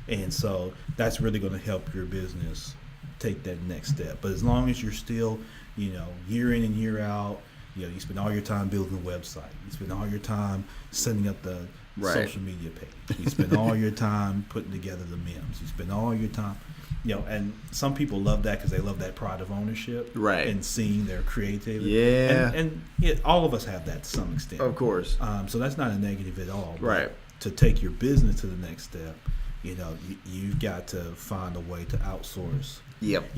And so that's really going to help your business take that next step. But as long as you're still, year in and year out, you spend all your time building a website. You spend all your time setting up the social media page. You spend all your time putting together the memes. You spend all your time, and some people love that because they love that pride of ownership, right? And seeing their creativity. Yeah. And all of us have that to some extent. Of course. So that's not a negative at all. Right. To take your business to the next step, you've got to find a way to outsource. Yep.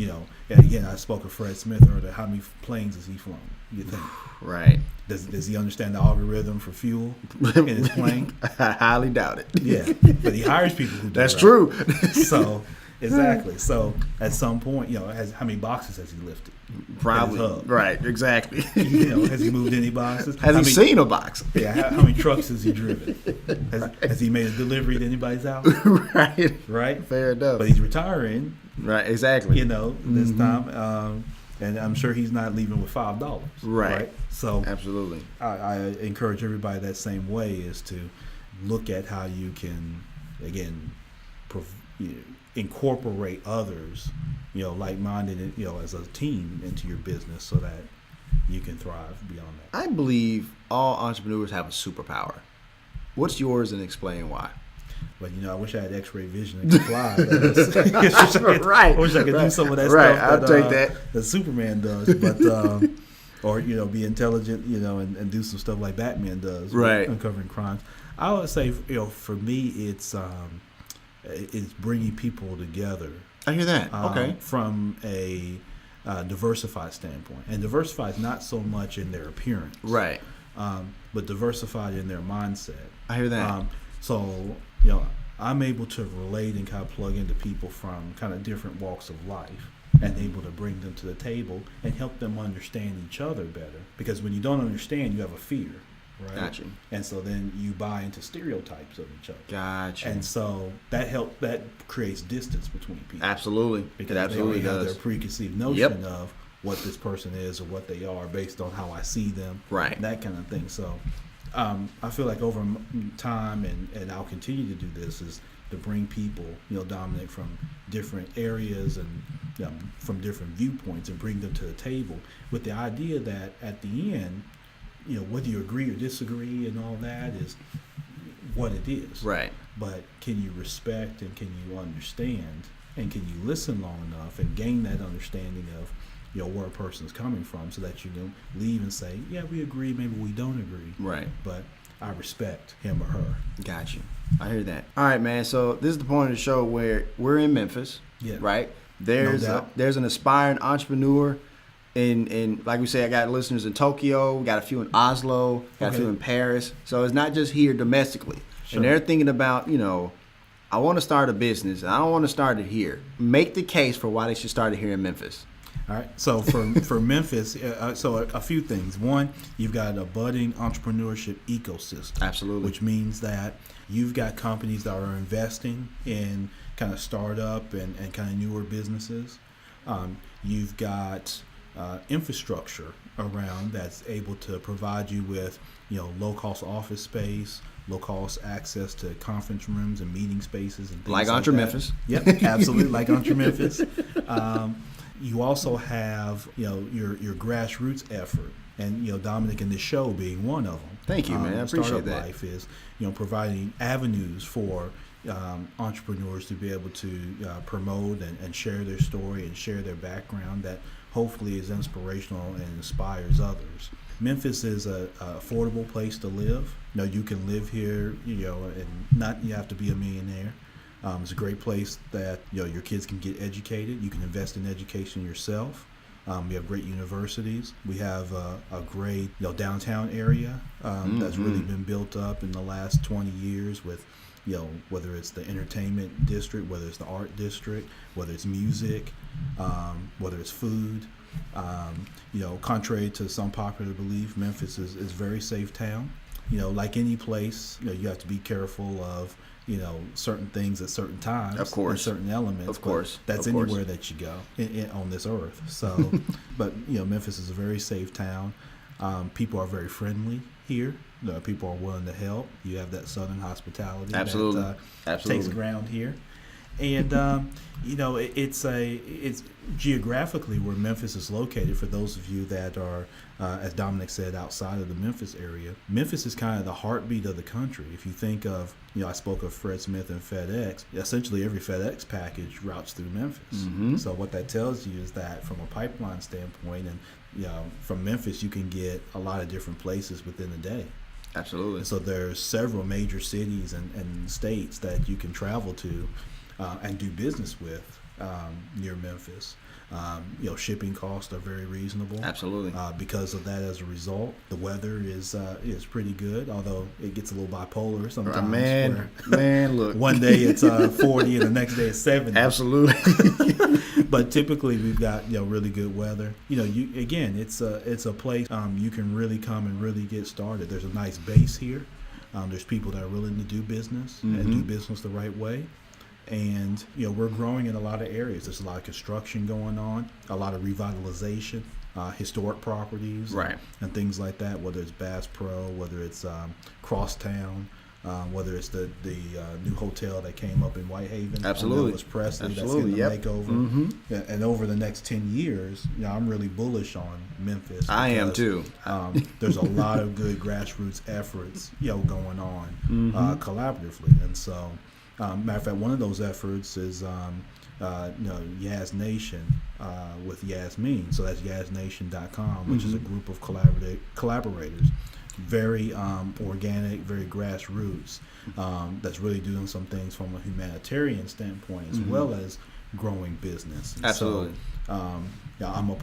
And again, I spoke of Fred Smith earlier. How many planes has he flown? You think? Right. Does he understand the algorithm for fuel in his plane? I highly doubt it. Yeah, but he hires people who do. That's right. true. So exactly. So at some point, how many boxes has he lifted? Probably. Right. Exactly. Has he moved any boxes? Has he seen a box? Yeah. How many trucks has he driven? Has he made a delivery to anybody's house? Right. Right. Fair enough. But he's retiring. Right. Exactly. This time, and I'm sure he's not leaving with $5. Right. So absolutely, I encourage everybody that same way is to look at how you can again incorporate others, like-minded, as a team into your business so that you can thrive beyond that. I believe all entrepreneurs have a superpower. What's yours, and explain why? But I wish I had X-ray vision and could fly. Right. I wish I could do some of that right. stuff. I'll take that. Superman does, but or be intelligent, and do some stuff like Batman does, right? Uncovering crimes. I would say, for me, it's bringing people together. I hear that. Okay. From a diversified standpoint, and diversified not so much in their appearance, right? But diversified in their mindset. I hear that. So I'm able to relate and kind of plug into people from kind of different walks of life and able to bring them to the table and help them understand each other better. Because when you don't understand, you have a fear, right? Gotcha. And so then you buy into stereotypes of each other. Gotcha. And so that creates distance between people. Absolutely. Because it absolutely they have does. their preconceived notion of what this person is or what they are based on how I see them. Right. That kind of thing. So I feel like over time, and I'll continue to do this, is to bring people, Dominic, from different areas and from different viewpoints and bring them to the table with the idea that at the end, whether you agree or disagree and all that is what it is. Right. But can you respect and can you understand and can you listen long enough and gain that understanding of where a person's coming from so that you can leave and say, yeah, we agree, maybe we don't agree. Right. But I respect him or her. Got you. I hear that. All right, man. So this is the point of the show where we're in Memphis. Yeah. Right? There's an aspiring entrepreneur in like we say, I got listeners in Tokyo, got a few in Oslo, got a few in Paris. So it's not just here domestically. Sure. And they're thinking about, I want to start a business and I don't want to start it here. Make the case for why they should start it here in Memphis. All right. So for Memphis, so a few things. One, you've got a budding entrepreneurship ecosystem. Absolutely. Which means that you've got companies that are investing in kind of startup and kind of newer businesses. You've got infrastructure around that's able to provide you with, low-cost office space, low-cost access to conference rooms and meeting spaces and things like Entre Memphis. Yep, absolutely, like Entre Memphis. You also have, your grassroots effort, and Dominic in this show being one of them. Thank you, man. I appreciate Startup that. Life is, providing avenues for entrepreneurs to be able to promote and share their story and share their background that hopefully is inspirational and inspires others. Memphis is a affordable place to live. You can live here, and not you have to be a millionaire. It's a great place that your kids can get educated. You can invest in education yourself. We have great universities. We have a great downtown area that's really been built up in the last 20 years with whether it's the entertainment district, whether it's the art district, whether it's music, whether it's food. Contrary to some popular belief, Memphis is a very safe town. Like any place, you have to be careful of certain things at certain times, of course, and certain elements. Of course, that's of anywhere course. that you go on this earth. So, but Memphis is a very safe town. People are very friendly here. People are willing to help. You have that Southern hospitality Absolutely. that takes ground here. And it's geographically where Memphis is located. For those of you that are, as Dominic said, outside of the Memphis area, Memphis is kind of the heartbeat of the country. If you think of, I spoke of Fred Smith and FedEx. Essentially, every FedEx package routes through Memphis. Mm-hmm. So what that tells you is that from a pipeline standpoint, and from Memphis, you can get a lot of different places within a day. Absolutely. And so there's several major cities and states that you can travel to and do business with near Memphis. Shipping costs are very reasonable. Absolutely. Because of that, as a result, the weather is pretty good, although it gets a little bipolar sometimes. Man, look. One day it's 40 and the next day it's 70. Absolutely. But typically we've got really good weather. It's a place you can really come and really get started. There's a nice base here. There's people that are willing to do business and do business the right way. And we're growing in a lot of areas. There's a lot of construction going on, a lot of revitalization, historic properties, right, and things like that. Whether it's Bass Pro, whether it's Crosstown, whether it's the new hotel that came up in Whitehaven. Absolutely, Elvis Presley. Absolutely. That's getting a makeover. And over the next 10 years, I'm really bullish on Memphis. I am too. There's a lot of good grassroots efforts, going on collaboratively, and so. Matter of fact, one of those efforts is, Yaz Nation with Yasmin. So that's YazNation.com, which is a group of collaborators, very organic, very grassroots. That's really doing some things from a humanitarian standpoint as well as growing business. And absolutely. So, I'm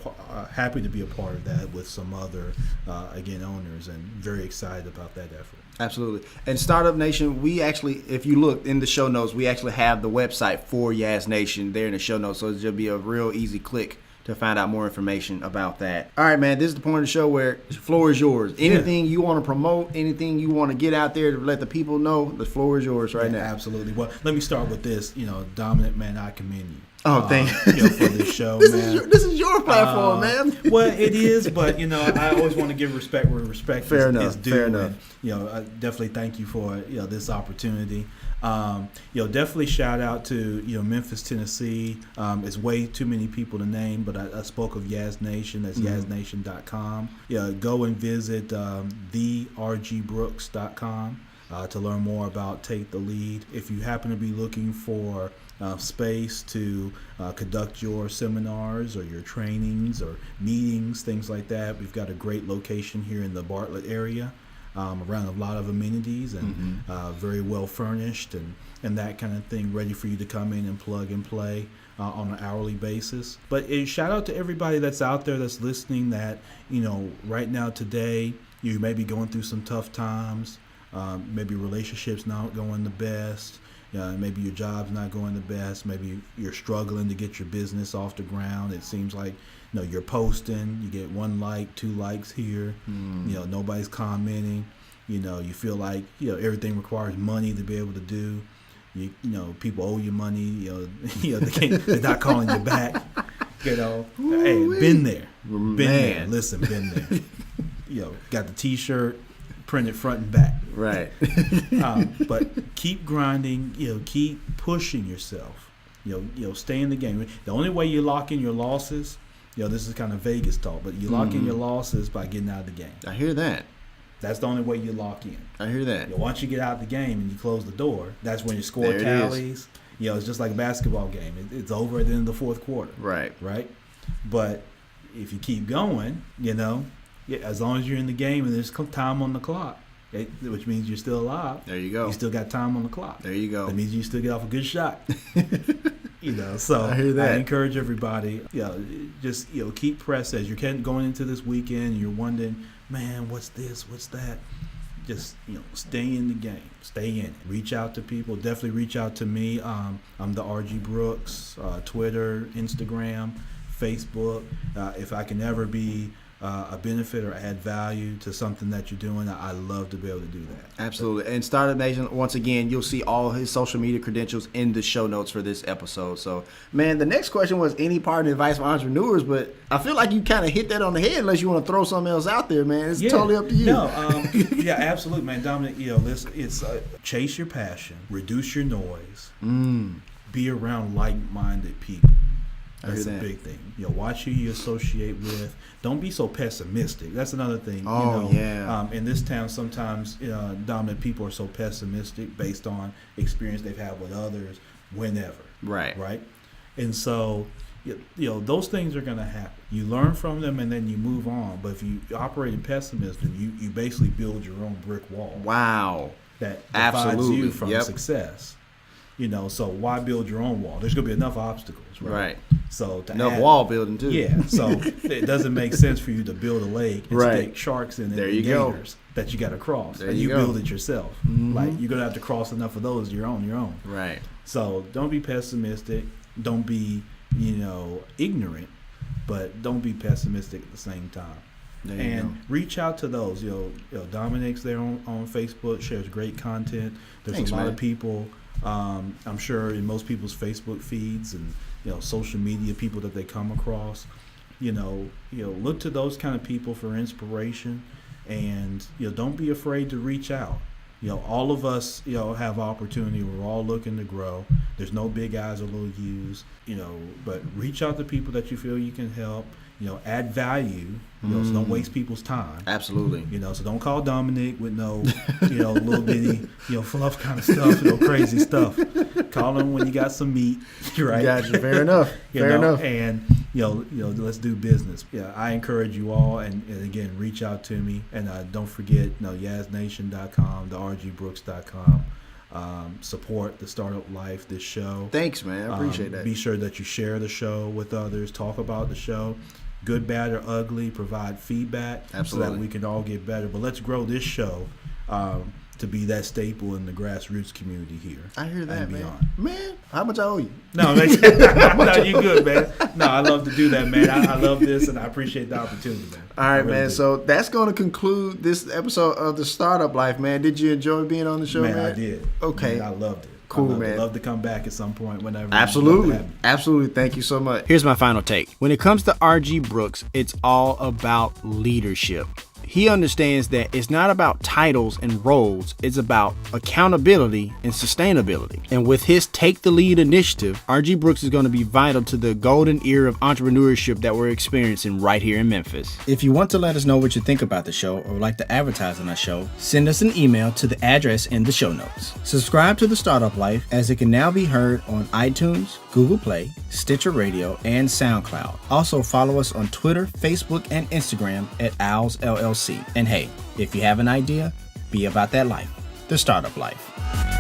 happy to be a part of that with some other owners, and very excited about that effort. Absolutely. And Startup Nation, we actually, if you look in the show notes, we actually have the website for Yaz Nation there in the show notes. So it'll be a real easy click to find out more information about that. All right, man, this is the point of the show where the floor is yours. Anything you want to promote, anything you want to get out there to let the people know, the floor is yours right now. Absolutely. Well, let me start with this. Dominic, man, I commend you. Oh, thank you. For this show, this man. This is your platform, man. Well, it is, but I always want to give respect where respect is due. Fair enough. And, I definitely thank you for this opportunity. Definitely shout out to Memphis, Tennessee. It's way too many people to name, but I spoke of Yaz Nation. That's YazNation.com. Go and visit thergbrooks.com to learn more about Take the Lead. If you happen to be looking for space to conduct your seminars or your trainings or meetings, things like that, we've got a great location here in the Bartlett area. Around a lot of amenities and very well furnished and that kind of thing, ready for you to come in and plug and play on an hourly basis. But shout out to everybody that's out there that's listening that, right now today, you may be going through some tough times, maybe relationships not going the best, maybe your job's not going the best, maybe you're struggling to get your business off the ground. It seems like you're posting, you get 1 like, 2 likes here, nobody's commenting, you feel like everything requires money to be able to do. People owe you money, they're not calling you back. Hey, been there. Listen, been there. Got the T-shirt printed front and back. Right. But keep grinding, keep pushing yourself. Stay in the game. The only way you lock in your losses, this is kind of Vegas talk, but you lock in your losses by getting out of the game. I hear that. That's the only way you lock in. I hear that. Once you get out of the game and you close the door, that's when your score tallies. It's just like a basketball game. It's over at the end of the fourth quarter. Right. Right? But if you keep going, as long as you're in the game and there's time on the clock, which means you're still alive. There you go. You still got time on the clock. There you go. That means you still get off a good shot. So I hear that. I encourage everybody, just keep pressing as you're going into this weekend. And you're wondering, man, what's this? What's that? Just stay in the game. Stay in it. Reach out to people. Definitely reach out to me. I'm the RG Brooks. Twitter, Instagram, Facebook. If I can ever be a benefit or add value to something that you're doing, I love to be able to do that. Absolutely. And Startup Nation, once again, you'll see all his social media credentials in the show notes for this episode. So, man, the next question was any parting advice for entrepreneurs, but I feel like you kind of hit that on the head unless you want to throw something else out there, man. It's totally up to you. No, yeah, absolutely, man. Dominic, it's chase your passion, reduce your noise, be around like-minded people. That's a big thing. Watch who you associate with. Don't be so pessimistic. That's another thing. In this town, sometimes, dominant people are so pessimistic based on experience they've had with others, whenever. Right. And so, those things are going to happen. You learn from them and then you move on. But if you operate in pessimism, you basically build your own brick wall. Wow. That divides you from success. So why build your own wall? There's going to be enough obstacles, right? So enough wall building too. Yeah. So it doesn't make sense for you to build a lake and stick sharks in it and gators that you got to cross. And you build it yourself. Like you're going to have to cross enough of those your own. Right. So don't be pessimistic. Don't be ignorant, but don't be pessimistic at the same time. And reach out to those. Dominic's there on Facebook, shares great content. There's a lot of people. I'm sure in most people's Facebook feeds and social media, people that they come across, look to those kind of people for inspiration, and don't be afraid to reach out. All of us have opportunity. We're all looking to grow. There's no big eyes or little U's. But reach out to people that you feel you can help. Add value. So don't waste people's time. Absolutely. So don't call Dominic with no, little bitty, fluff kind of stuff, crazy stuff. Call him when you got some meat, right? Gotcha. Fair enough. Fair enough. And let's do business. Yeah, I encourage you all, and again, reach out to me, and don't forget, YazNation.com, the rgbrooks.com. Support the Startup Life, this show. Thanks, man. I appreciate that. Be sure that you share the show with others. Talk about the show. Good, bad, or ugly. Provide feedback. Absolutely. So that we can all get better. But let's grow this show to be that staple in the grassroots community here. I hear that, and man. Beyond. Man, how much I owe you? No, no, you good, man. No, I love to do that, man. I love this, and I appreciate the opportunity, man. All right, really man. Do. So that's going to conclude this episode of the Startup Life, man. Did you enjoy being on the show, man? Man, I did. Okay. Man, I loved it. Cool, man. I'd love to come back at some point whenever. Absolutely. Absolutely. Thank you so much. Here's my final take. When it comes to R.G. Brooks, it's all about leadership. He understands that it's not about titles and roles, it's about accountability and sustainability. And with his Take the Lead initiative, R.G. Brooks is going to be vital to the golden era of entrepreneurship that we're experiencing right here in Memphis. If you want to let us know what you think about the show or would like to advertise on our show, send us an email to the address in the show notes. Subscribe to The Startup Life, as it can now be heard on iTunes, Google Play, Stitcher Radio, and SoundCloud. Also follow us on Twitter, Facebook, and Instagram at Owls LLC. And hey, if you have an idea, be about that life. The Startup Life.